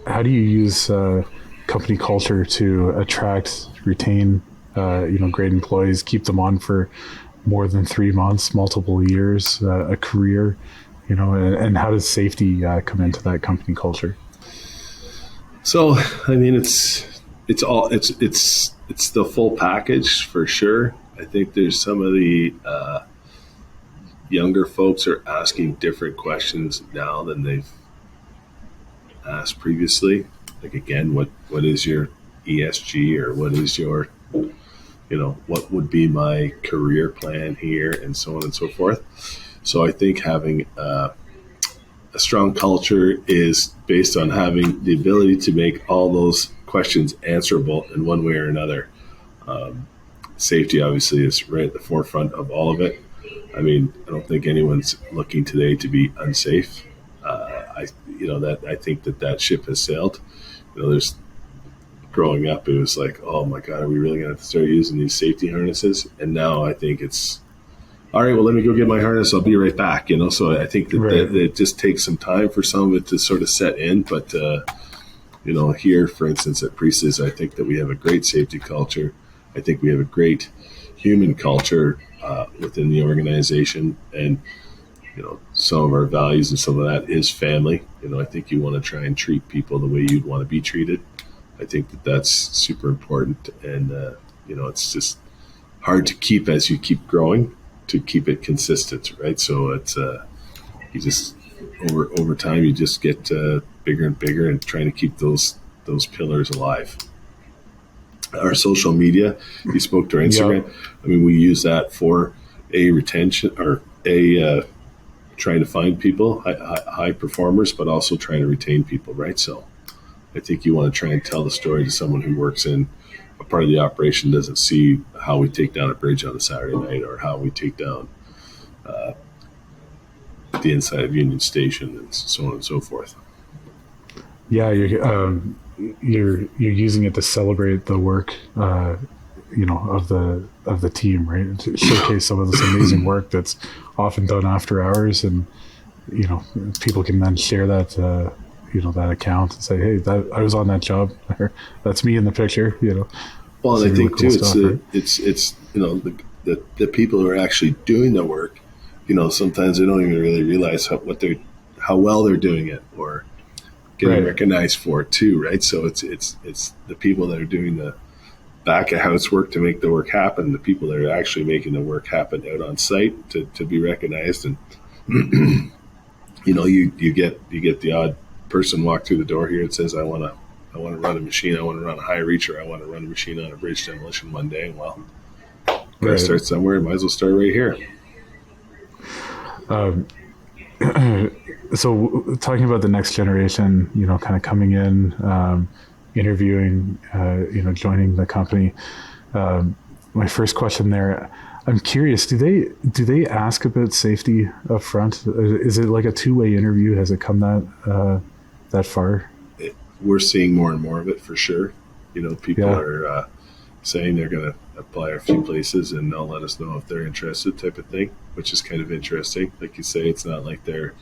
how do you use company culture to attract, retain, great employees, keep them on for more than 3 months, multiple years, a career, and how does safety come into that company culture? So, I mean, it's the full package for sure. I think there's some of the younger folks are asking different questions now than they've asked previously. Like, again, what is your ESG, or what is your, what would be my career plan here, and so on and so forth. So I think having a strong culture is based on having the ability to make all those questions answerable in one way or another. Safety obviously is right at the forefront of all of it. I mean, I don't think anyone's looking today to be unsafe. I think that ship has sailed. There's growing up, it was like, oh my God, are we really going to have to start using these safety harnesses? And now I think it's, all right, well, let me go get my harness. I'll be right back. So I think that it just takes some time for some of it to sort of set in. But, here, for instance, at Priestess, I think that we have a great safety culture. I think we have a great human culture within the organization. And, some of our values and some of that is family. I think you want to try and treat people the way you'd want to be treated. I think that that's super important. And, it's just hard to keep as you keep growing, to keep it consistent, right? So it's you just over time you just get bigger and bigger, and trying to keep those pillars alive. Our social media, you spoke to our Instagram. Yep. I mean, we use that for a retention, or a trying to find people, high performers, but also trying to retain people, right? So I think you want to try and tell the story to someone who works in a part of the operation, doesn't see how we take down a bridge on a Saturday night, or how we take down the inside of Union Station, and so on and so forth. Yeah, you're using it to celebrate the work, of the team, right? To showcase some of this amazing work that's often done after hours, and people can then share that that account and say, hey, that I was on that job, that's me in the picture. Well, and I think really cool too, it's the people who are actually doing the work, sometimes they don't even really realize how well they're doing it, or getting recognized for it too, right? So it's the people that are doing the back of house work to make the work happen, the people that are actually making the work happen out on site to be recognized. And you get the odd person walk through the door here and says, I want to run a machine, I want to run a high reacher, I want to run a machine on a bridge demolition one day. Well, gotta start somewhere, might as well start right here. So talking about the next generation, kind of coming in, interviewing, joining the company. My first question there, I'm curious, do they ask about safety up front? Is it like a two-way interview? Has it come that far? We're seeing more and more of it, for sure. People are saying they're going to apply a few places, and they'll let us know if they're interested, type of thing, which is kind of interesting. Like you say, it's not like they're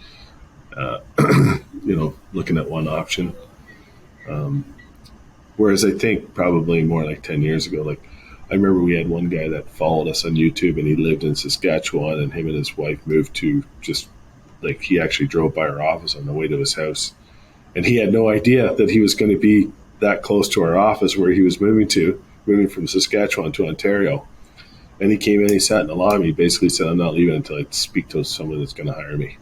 looking at one option. Whereas I think probably more like 10 years ago, like I remember we had one guy that followed us on YouTube, and he lived in Saskatchewan, and him and his wife moved to he actually drove by our office on the way to his house, and he had no idea that he was going to be that close to our office where he was moving from Saskatchewan to Ontario. And he came in, he sat in the lobby, he basically said, I'm not leaving until I speak to someone that's going to hire me.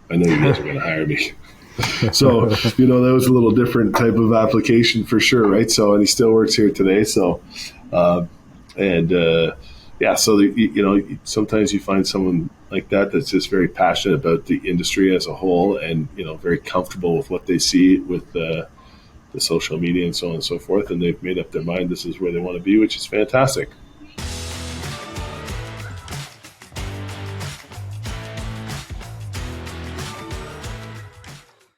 I know you guys are going to hire me. So, that was a little different type of application for sure, right? So, and he still works here today. So, sometimes you find someone like that's just very passionate about the industry as a whole, and, very comfortable with what they see with the social media and so on and so forth. And they've made up their mind this is where they want to be, which is fantastic.